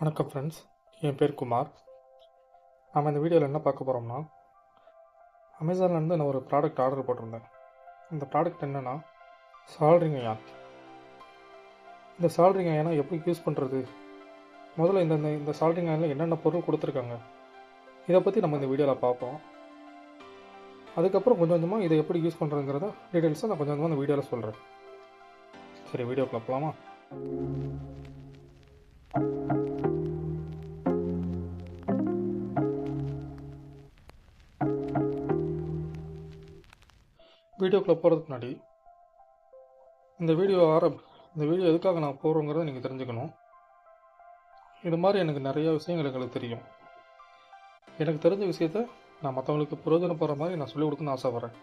வணக்கம் ஃப்ரெண்ட்ஸ், என் பேர் குமார். நம்ம இந்த வீடியோவில் என்ன பார்க்க போகிறோம்னா, அமேசான்லேருந்து நான் ஒரு ப்ராடக்ட் ஆர்டர் போட்டிருந்தேன். அந்த ப்ராடக்ட் என்னென்னா சால்ட்ரிங் அயான். இந்த சால்ட்ரிங் அயானை எப்படி யூஸ் பண்ணுறது, முதல்ல இந்த சால்ட்ரிங் அயானில் என்னென்ன பொருள் கொடுத்துருக்காங்க, இதை பற்றி நம்ம இந்த வீடியோவில் பார்ப்போம். அதுக்கப்புறம் கொஞ்சம் கொஞ்சமாக இதை எப்படி யூஸ் பண்ணுறதுங்கிறத டீட்டெயில்ஸை நான் கொஞ்சம் கொஞ்சமாக இந்த வீடியோவில் சொல்கிறேன். சரி, வீடியோக்குள்ள போகலாமா? வீடியோக்குள்ளே போகிறதுக்கு முன்னாடி இந்த வீடியோ எதுக்காக நான் போடுறோங்கிறத நீங்கள் தெரிஞ்சுக்கணும். இது மாதிரி எனக்கு நிறைய விஷயங்கள் எங்களுக்கு தெரியும். எனக்கு தெரிஞ்ச விஷயத்த நான் மற்றவங்களுக்கு பிரயோஜனப்படுற மாதிரி நான் சொல்லிக் கொடுக்கணும்னு ஆசைப்பட்றேன்.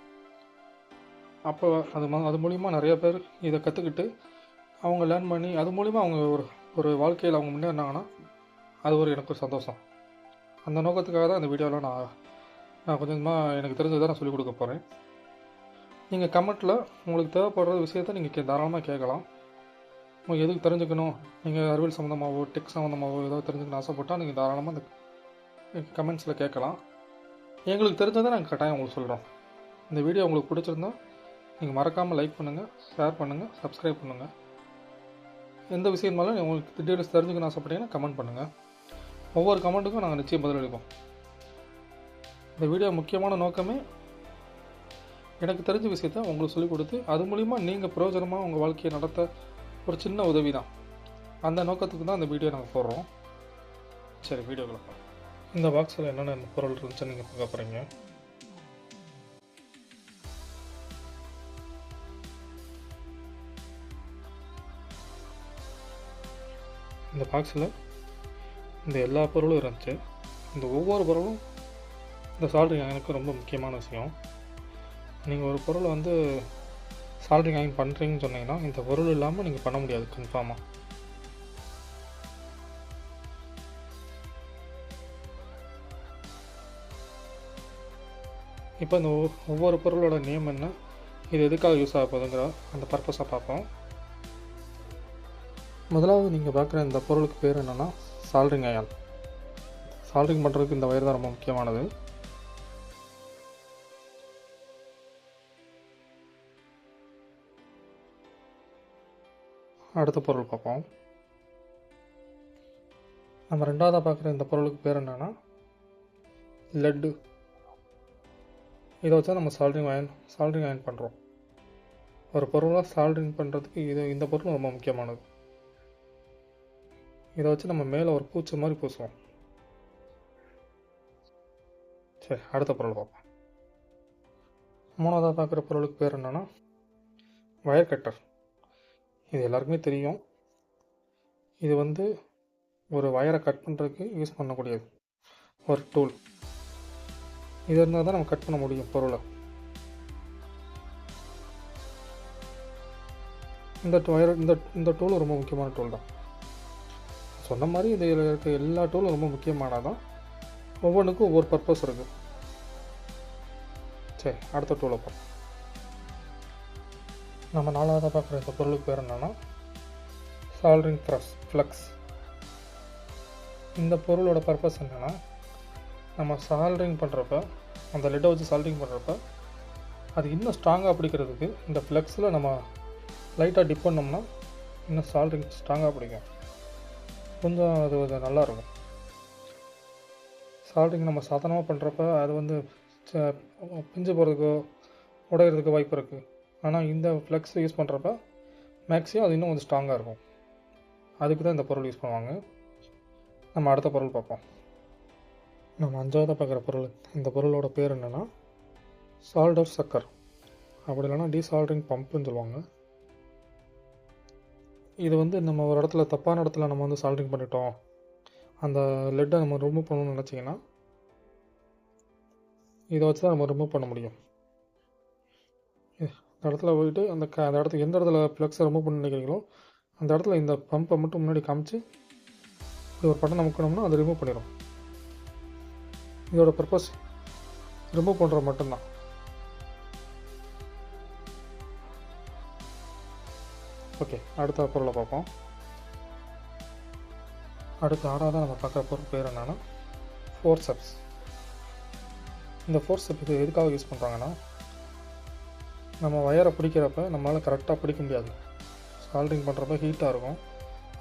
அப்போ அது மூலிமா நிறைய பேர் இதை கற்றுக்கிட்டு அவங்க லேர்ன் பண்ணி அது மூலிமா அவங்க ஒரு வாழ்க்கையில் அவங்க முன்னேறினாங்கன்னா அது எனக்கு ஒரு சந்தோஷம். அந்த நோக்கத்துக்காக தான் இந்த வீடியோவில் நான் கொஞ்சமாக எனக்கு தெரிஞ்சதை நான் சொல்லிக் கொடுக்க போகிறேன். நீங்கள் கமெண்ட்டில் உங்களுக்கு தேவைப்படுற விஷயத்த நீங்கள் தாராளமாக கேட்கலாம். உங்களுக்கு எதுக்கு தெரிஞ்சுக்கணும், நீங்கள் அறிவியல் சம்மந்தமாகவோ டெக் சம்மந்தமாகவோ ஏதாவது தெரிஞ்சுக்கணும் ஆசைப்பட்டால் நீங்கள் தாராளமாக இந்த கமெண்ட்ஸில் கேட்கலாம். எங்களுக்கு தெரிஞ்சதை நாங்கள் கட்டாயம் உங்களுக்கு சொல்கிறோம். இந்த வீடியோ உங்களுக்கு பிடிச்சிருந்தா நீங்கள் மறக்காமல் லைக் பண்ணுங்கள், ஷேர் பண்ணுங்கள், சப்ஸ்கிரைப் பண்ணுங்கள். எந்த விஷயமாலும் உங்களுக்கு டீட்டெயில்ஸ் தெரிஞ்சுக்கணும் ஆசைப்பட்டீங்கன்னா கமெண்ட் பண்ணுங்கள். ஒவ்வொரு கமெண்ட்டுக்கும் நாங்கள் நிச்சயம் பதிலளிப்போம். இந்த வீடியோ முக்கியமான நோக்கமே எனக்கு தெரிஞ்ச விஷயத்த உங்களுக்கு சொல்லிக் கொடுத்து அது மூலிமா நீங்கள் பிரயோஜனமாக உங்கள் வாழ்க்கையை நடத்த ஒரு சின்ன உதவி தான். அந்த நோக்கத்துக்கு தான் இந்த வீடியோ நாங்கள் போடுறோம். சரி, வீடியோக்குள்ள போகலாம். இந்த பாக்ஸில் என்னென்ன பொருள் இருந்துச்சுன்னு நீங்கள் பார்க்க போகிறீங்க. இந்த பாக்ஸில் இந்த எல்லா பொருளும் இருந்துச்சு. இந்த ஒவ்வொரு பொருளும் இந்த சால்ட்ரிங் அயனுக்கு ரொம்ப முக்கியமான விஷயம். நீங்கள் ஒரு பொருளை சால்ட்ரிங் அயன் பண்ணுறீங்கன்னு சொன்னீங்கன்னா இந்த பொருள் இல்லாமல் நீங்கள் பண்ண முடியாது கன்ஃபார்மாக. இப்போ இந்த ஒவ்வொரு பொருளோட நேம் என்ன, இது எதுக்காக யூஸ் ஆக போகுதுங்கிற அந்த பர்பஸை பார்ப்போம். முதலாவது நீங்கள் பார்க்குற இந்த பொருளுக்கு பேர் என்னென்னா சால்ட்ரிங் அயான். சால்ட்ரிங் பண்ணுறதுக்கு இந்த வயர் தான் ரொம்ப முக்கியமானது. அடுத்த பொருள் பார்ப்போம். நம்ம ரெண்டாவதாக பார்க்குற இந்த பொருளுக்கு பேர் என்னென்னா லெட்டு. இதை வச்சா நம்ம சால்ட்ரிங் அயன் பண்ணுறோம். ஒரு பொருளாக சால்ட்ரிங் பண்ணுறதுக்கு இந்த பொருள் ரொம்ப முக்கியமானது. இதை வச்சு நம்ம மேலே ஒரு பூச்சி மாதிரி பூசுவோம். சரி, அடுத்த பொருள் பார்ப்போம். மூணாவதாக பார்க்குற பொருளுக்கு பேர் என்னென்னா வயர் கட்டர். இது எல்லாருக்குமே தெரியும். இது ஒரு வயரை கட் பண்ணுறதுக்கு யூஸ் பண்ணக்கூடியது ஒரு டூல். இது இருந்தால் தான் நம்ம கட் பண்ண முடியும் பொருளை. இந்த டூல் ரொம்ப முக்கியமான டூல் தான். சொன்ன மாதிரி இதில் இருக்க எல்லா டூலும் ரொம்ப முக்கியமானதான். ஒவ்வொன்றுக்கும் ஒவ்வொரு பர்பஸ் இருக்குது. சரி, அடுத்த டூலை பார்ப்போம். நம்ம நாலாவதாக பார்க்குற இந்த பொருளுக்கு பேர் என்னென்னா சால்ட்ரிங் ஃப்ளக்ஸ். இந்த பொருளோட பர்பஸ் என்னென்னா, நம்ம சால்ட்ரிங் பண்ணுறப்ப அந்த லெட்டை வச்சு சால்ட்ரிங் பண்ணுறப்ப அது இன்னும் ஸ்ட்ராங்காக பிடிக்கிறதுக்கு இந்த ஃப்ளக்ஸில் நம்ம லைட்டாக டிப் பண்ணோம்னா இன்னும் சால்ட்ரிங் ஸ்ட்ராங்காக பிடிக்கும். கொஞ்சம் அது நல்லாயிருக்கும். சால்ட்ரிங் நம்ம சாதாரணமாக பண்ணுறப்ப அது பிஞ்சு போகிறதுக்கோ உடையிறதுக்கு வாய்ப்பு இருக்குது. ஆனால் இந்த ஃப்ளக்ஸ் யூஸ் பண்ணுறப்ப மேக்ஸிமம் அது இன்னும் ஸ்ட்ராங்காக இருக்கும். அதுக்கு தான் இந்த பொருள் யூஸ் பண்ணுவாங்க. நம்ம அடுத்த பொருள் பார்ப்போம். நம்ம அஞ்சாவதாக பார்க்குற பொருள், இந்த பொருளோட பேர் என்னென்னா சால்டர் சக்கர், அப்படி இல்லைன்னா டீசால்ட்ரிங் பம்புன்னு சொல்லுவாங்க. இது நம்ம ஒரு இடத்துல தப்பான இடத்துல நம்ம சால்ட்ரிங் பண்ணிட்டோம், அந்த லெட்டை நம்ம ரிமூவ் பண்ணணும்னு நினச்சிங்கன்னா இதை வச்சு தான் நம்ம ரிமூவ் பண்ண முடியும். இந்த இடத்துல போயிட்டு அந்த இடத்துக்கு எந்த இடத்துல ஃப்ளக்ஸை ரிமூவ் பண்ண நினைக்கிறீங்களோ அந்த இடத்துல இந்த பம்பை மட்டும் முன்னாடி காமிச்சு இது ஒரு பட்டன் அமுக்கணும்னா அதை ரிமூவ் பண்ணிடும். இதோட பர்பஸ் ரிமூவ் பண்ணுறது மட்டும்தான். ஓகே, அடுத்த பொருளை பார்ப்போம். அடுத்து 6வது நம்ம பார்க்குற பொருள் பேர் என்னென்னா ஃபோர்செப்ஸ். இந்த ஃபோர்செப் இது எதுக்காக யூஸ் பண்ணுறாங்கன்னா, நம்ம வயரை பிடிக்கிறப்ப நம்மளால் கரெக்டாக பிடிக்க முடியாது. சால்ட்ரிங் பண்ணுறப்ப ஹீட்டாக இருக்கும்.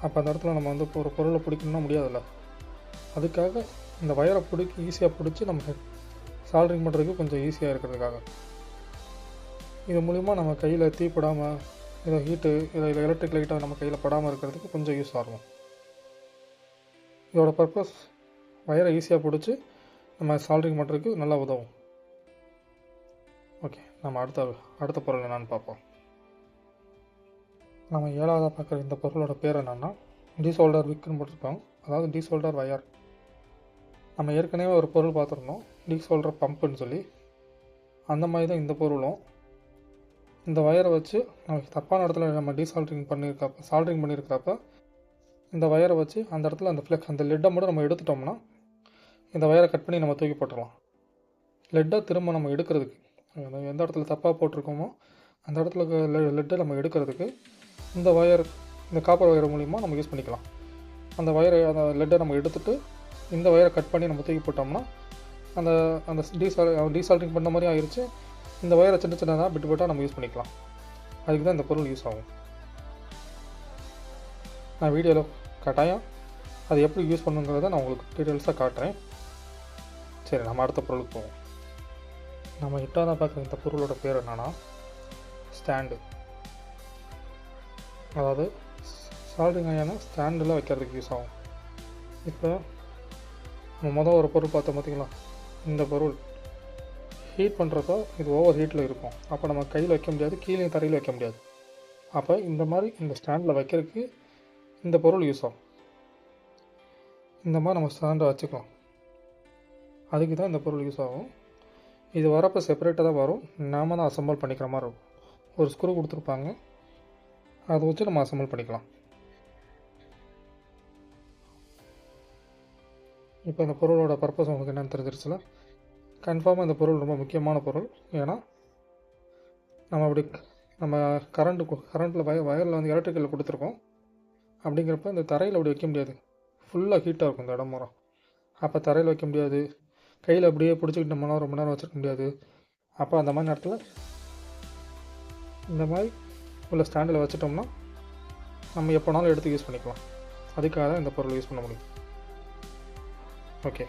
அப்போ அந்த இடத்துல நம்ம வந்து ஒரு பொருளை பிடிக்கணும்னா முடியாதுல்ல. அதுக்காக இந்த வயரை ஈஸியாக பிடிச்சி நம்ம சால்ட்ரிங் பண்ணுறதுக்கு கொஞ்சம் ஈஸியாக இருக்கிறதுக்காக. இது மூலிமா நம்ம கையில் தீப்படாமல், இதை இதில் எலக்ட்ரிக் லைட்டாக நம்ம கையில் படாமல் இருக்கிறதுக்கு கொஞ்சம் யூஸ் ஆகும். இதோட பர்பஸ் வயரை ஈஸியாக பிடிச்சி நம்ம சால்ட்ரிங் பண்ணுறதுக்கு நல்லா உதவும். ஓகே, நம்ம அடுத்த பொருள் என்னென்னு பார்ப்போம். நம்ம 7வது பார்க்குற இந்த பொருளோட பேர் என்னென்னா டீசோல்டர் விக்குன்னு போட்டிருக்கோம். அதாவது டீசோல்டர் வயர். நம்ம ஏற்கனவே ஒரு பொருள் பார்த்துருந்தோம், டீசோல்டர் பம்புன்னு சொல்லி. அந்த மாதிரி தான் இந்த பொருளும். இந்த வயரை வச்சு நமக்கு தப்பான இடத்துல நம்ம சால்ட்ரிங் பண்ணியிருக்கிறப்ப இந்த வயரை வச்சு அந்த இடத்துல அந்த லெட்டை மட்டும் நம்ம எடுத்துட்டோம்னா இந்த வயரை கட் பண்ணி நம்ம தூக்கி போட்டுடலாம். லெட்டை திரும்ப நம்ம எடுக்கிறதுக்கு, எந்த இடத்துல தப்பாக போட்டிருக்கோமோ அந்த இடத்துல லெட்டை நம்ம எடுக்கிறதுக்கு இந்த காப்பர் வயர் மூலிமா நம்ம யூஸ் பண்ணிக்கலாம். அந்த லெட்டை நம்ம எடுத்துகிட்டு இந்த வயரை கட் பண்ணி நம்ம தூக்கி போட்டோம்னா அந்த டீசால்ட்ரிங் பண்ண மாதிரி ஆயிடுச்சு. இந்த வயரை சின்ன சின்னதாக விட்டு நம்ம யூஸ் பண்ணிக்கலாம். அதுக்கு தான் இந்த பொருள் யூஸ் ஆகும். நான் வீடியோவில் கட்டாயம் அது எப்படி யூஸ் பண்ணுங்கிறத நான் உங்களுக்கு டீட்டெயில்ஸாக காட்டுறேன். சரி, நம்ம அடுத்த பொருளுக்கு போவோம். நம்ம 8வது பார்க்குற இந்த பொருளோட பேர் என்னென்னா ஸ்டாண்டு. அதாவது சால்ட்ரிங் அயனை ஸ்டாண்டில் வைக்கிறதுக்கு யூஸ் ஆகும். இப்போ நம்ம ஒரு பொருள் பார்த்தோம் பார்த்திங்களா, இந்த பொருள் ஹீட் பண்ணுறப்போ இது ஓவர் ஹீட்டில் இருக்கும். அப்போ நம்ம கையில் வைக்க முடியாது, கீழே தரையில் வைக்க முடியாது. அப்போ இந்த மாதிரி இந்த ஸ்டாண்டில் வைக்கிறதுக்கு இந்த பொருள் யூஸ் ஆகும். இந்த மாதிரி நம்ம ஸ்டாண்டை வச்சுக்கலாம். அதுக்கு தான் இந்த பொருள் யூஸ் ஆகும். இது வரப்போ செப்பரேட்டாக தான் வரும். நாம தான் அசம்பிள் பண்ணிக்கிற மாதிரி இருக்கும். ஒரு ஸ்க்ரூ கொடுத்துருப்பாங்க, அதை வச்சு நம்ம அசம்பிள் பண்ணிக்கலாம். இப்போ இந்த பொருளோட பர்பஸ் உங்களுக்கு என்னென்னு தெரிஞ்சிருச்சுல. கன்ஃபார்மாக இந்த பொருள் ரொம்ப முக்கியமான பொருள். ஏன்னா நம்ம கரண்ட்டில் வயரில் வந்து எலக்ட்ரிக்கலில் கொடுத்துருக்கோம். அப்படிங்கிறப்ப இந்த தரையில் அப்படி வைக்க முடியாது, ஃபுல்லாக ஹீட்டாக இருக்கும் இந்த இடம் மரம். அப்போ தரையில் வைக்க முடியாது, கையில் அப்படியே பிடிச்சிக்கிட்டு ரொம்ப நேரம் வச்சுருக்க முடியாது. அப்போ அந்த மாதிரி நேரத்தில் இந்த மாதிரி உள்ள ஸ்டாண்டில் வச்சுட்டோம்னா நம்ம எப்போனாலும் எடுத்து யூஸ் பண்ணிக்கலாம். அதுக்காக தான் இந்த பொருள் யூஸ் பண்ண முடியும். ஓகே,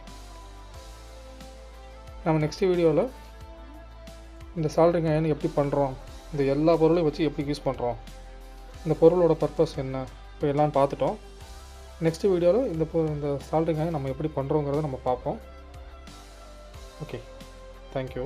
நம்ம நெக்ஸ்ட் வீடியோவில் இந்த சால்ட்ரிங் அயன் எப்படி பண்ணுறோம், இந்த எல்லா பொருளையும் வச்சு எப்படி யூஸ் பண்ணுறோம், இந்த பொருளோட பர்பஸ் என்ன, இப்போ எல்லாம் பார்த்துட்டோம். நெக்ஸ்ட் வீடியோவில் இந்த சால்ட்ரிங் அயன் நம்ம எப்படி பண்ணுறோங்கிறத நம்ம பார்ப்போம். Okay, thank you.